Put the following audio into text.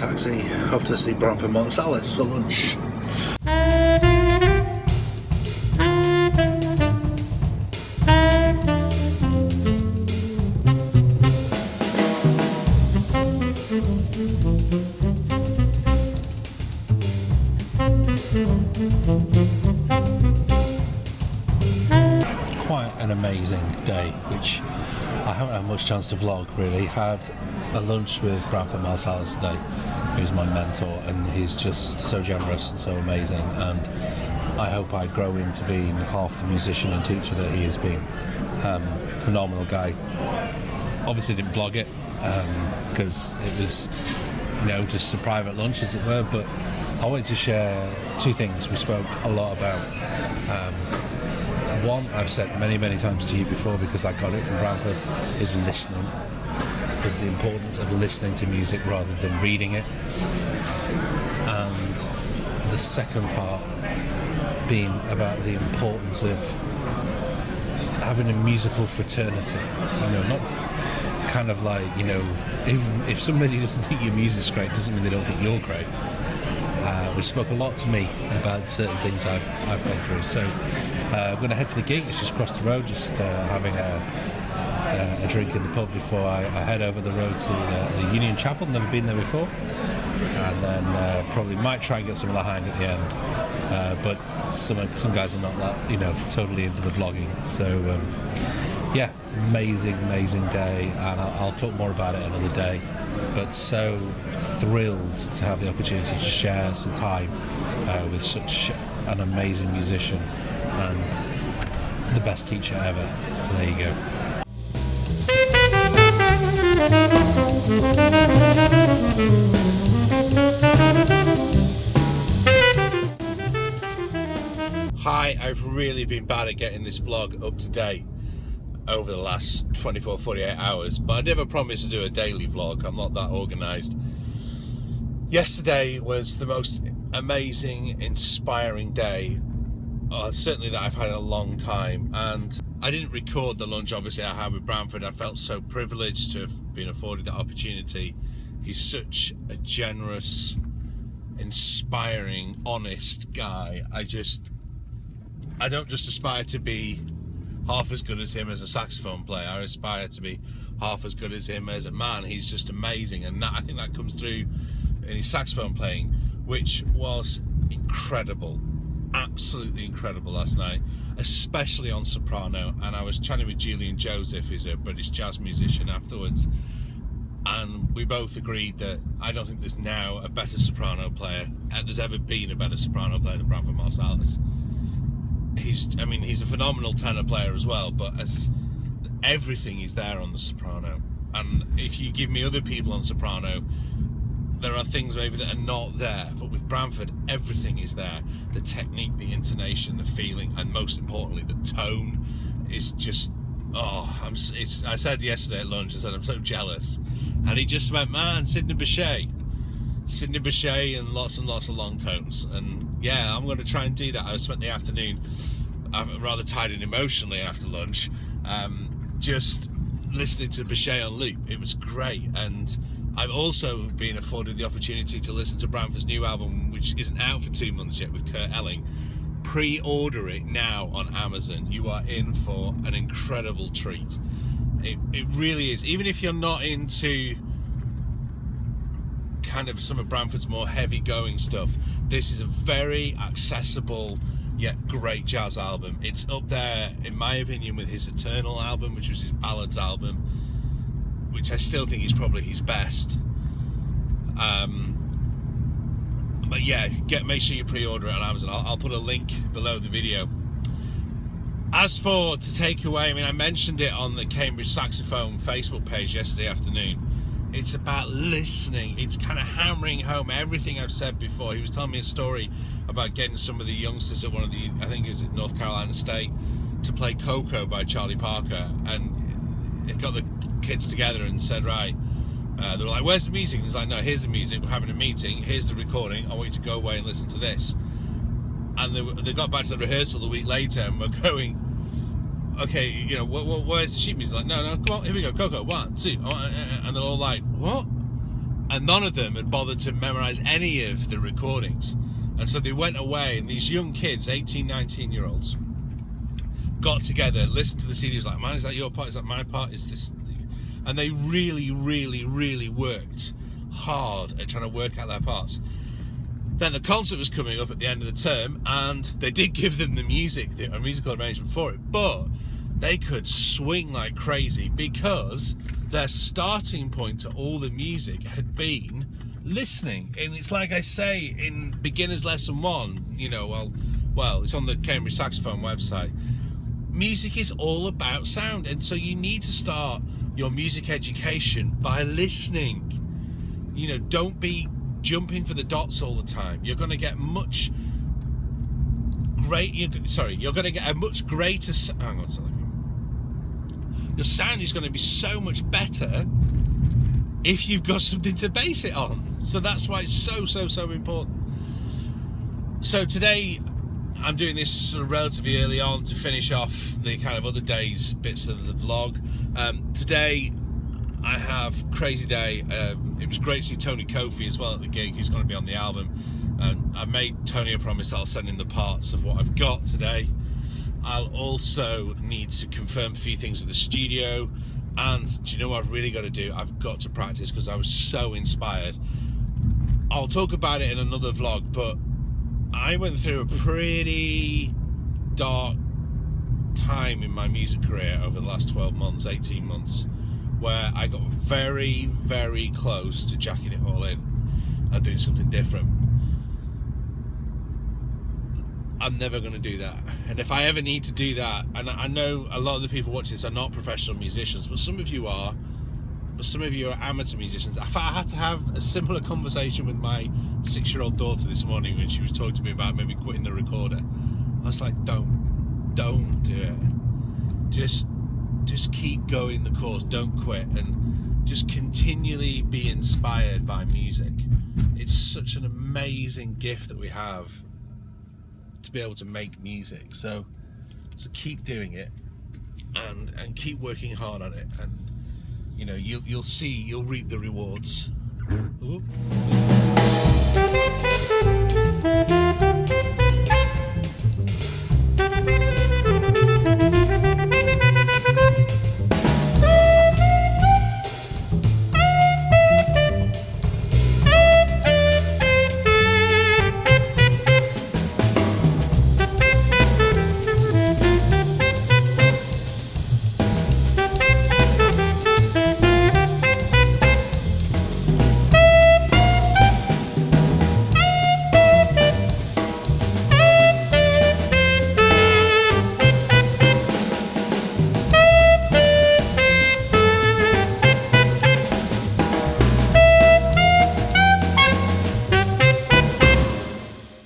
taxi off to see Branford Marsalis for lunch. Quite an amazing day, which I haven't had much chance to vlog really. Had a lunch with Branford Marsalis today, who's my mentor, and he's just so generous and so amazing, and I hope I grow into being half the musician and teacher that he has been. Phenomenal guy. Obviously didn't vlog it because it was, you know, just a private lunch as it were, but I wanted to share two things we spoke a lot about. One, I've said many times to you before, because I got it from Branford, is listening. Is the importance of listening to music rather than reading it. And the second part being about the importance of having a musical fraternity. You know, not kind of like, you know, if somebody doesn't think your music's great, doesn't mean they don't think you're great. We spoke a lot to me about certain things I've gone through. So I'm going to head to the gig. It's just across the road, just having a drink in the pub before I head over the road to the Union Chapel. Never been there before. And then probably might try and get some of the hang at the end. But some guys are not that, you know, totally into the vlogging. So yeah, amazing day, and I'll talk more about it another day. But so thrilled to have the opportunity to share some time with such an amazing musician and the best teacher ever. So there you go. Hi, I've really been bad at getting this vlog up to date over the last 48 hours, but I never promised to do a daily vlog. I'm not that organised. Yesterday was the most amazing, inspiring day, certainly that I've had in a long time, and I didn't record the lunch obviously I had with Branford. I felt so privileged to have been afforded that opportunity. He's such a generous, inspiring, honest guy. I don't just aspire to be half as good as him as a saxophone player. I aspire to be half as good as him as a man. He's just amazing, and I think that comes through in his saxophone playing, which was incredible, absolutely incredible last night, especially on soprano. And I was chatting with Julian Joseph, who's a British jazz musician, afterwards, and we both agreed that I don't think there's now a better soprano player, and there's ever been a better soprano player than Branford Marsalis. He's a phenomenal tenor player as well, but as everything is there on the soprano. And if you give me other people on soprano, there are things maybe that are not there, but with Branford, everything is there. The technique, the intonation, the feeling, and most importantly, the tone is just, I said yesterday at lunch, I said, I'm so jealous. And he just went, man, Sidney Bechet and lots of long tones. And yeah, I'm going to try and do that. I spent the afternoon rather tired and emotionally after lunch, just listening to Bechet on loop. It was great. And I've also been afforded the opportunity to listen to Branford's new album, which isn't out for 2 months yet, with Kurt Elling. Pre-order it now on Amazon. You are in for an incredible treat. It really is. Even if you're not into kind of some of Branford's more heavy going stuff, this is a very accessible yet great jazz album. It's up there, in my opinion, with his Eternal album, which was his ballads album, which I still think is probably his best. But yeah, make sure you pre-order it on Amazon. I'll put a link below the video. As for to take away, I mentioned it on the Cambridge Saxophone Facebook page yesterday afternoon. It's about listening. It's kind of hammering home everything I've said before. He was telling me a story about getting some of the youngsters at one of the, I think it was at North Carolina State, to play Coco by Charlie Parker. And it got the kids together and said, right, they were like, where's the music? And he's like, no, here's the music. We're having a meeting. Here's the recording. I want you to go away and listen to this. And they got back to the rehearsal a week later and were going, okay, you know, where's the sheet music? Like, no, come on, here we go, Coco, 1, 2, and they're all like, what? and none of them had bothered to memorize any of the recordings. And so they went away, and these young kids, 18, 19-year-olds, got together, listened to the CDs, like, man, is that your part? Is that my part? Is this? And they really, really, really worked hard at trying to work out their parts. Then the concert was coming up at the end of the term, and they did give them the musical arrangement for it, but they could swing like crazy because their starting point to all the music had been listening. And it's like I say in Beginner's Lesson 1, you know, well, it's on the Cambridge Saxophone website. Music is all about sound, and so you need to start your music education by listening. You know, don't be jumping for the dots all the time. You're going to get you're going to get a much greater, hang on a second. Your sound is going to be so much better if you've got something to base it on. So that's why it's so important. So today I'm doing this sort of relatively early on to finish off the kind of other days bits of the vlog. Today I have crazy day. It was great to see Tony Kofi as well at the gig, who's going to be on the album. I made Tony a promise I'll send him the parts of what I've got today. I'll also need to confirm a few things with the studio, and do you know what I've really got to do? I've got to practice because I was so inspired. I'll talk about it in another vlog, but I went through a pretty dark time in my music career over the last 12 months, 18 months, where I got very, very close to jacking it all in and doing something different. I'm never going to do that. And if I ever need to do that, and I know a lot of the people watching this are not professional musicians, but some of you are, but some of you are amateur musicians. I had to have a similar conversation with my 6-year-old daughter this morning when she was talking to me about maybe quitting the recorder. I was like, don't do it. Just keep going the course, don't quit, and just continually be inspired by music. It's such an amazing gift that we have to be able to make music. So keep doing it and keep working hard on it, and you know, you'll reap the rewards. Ooh.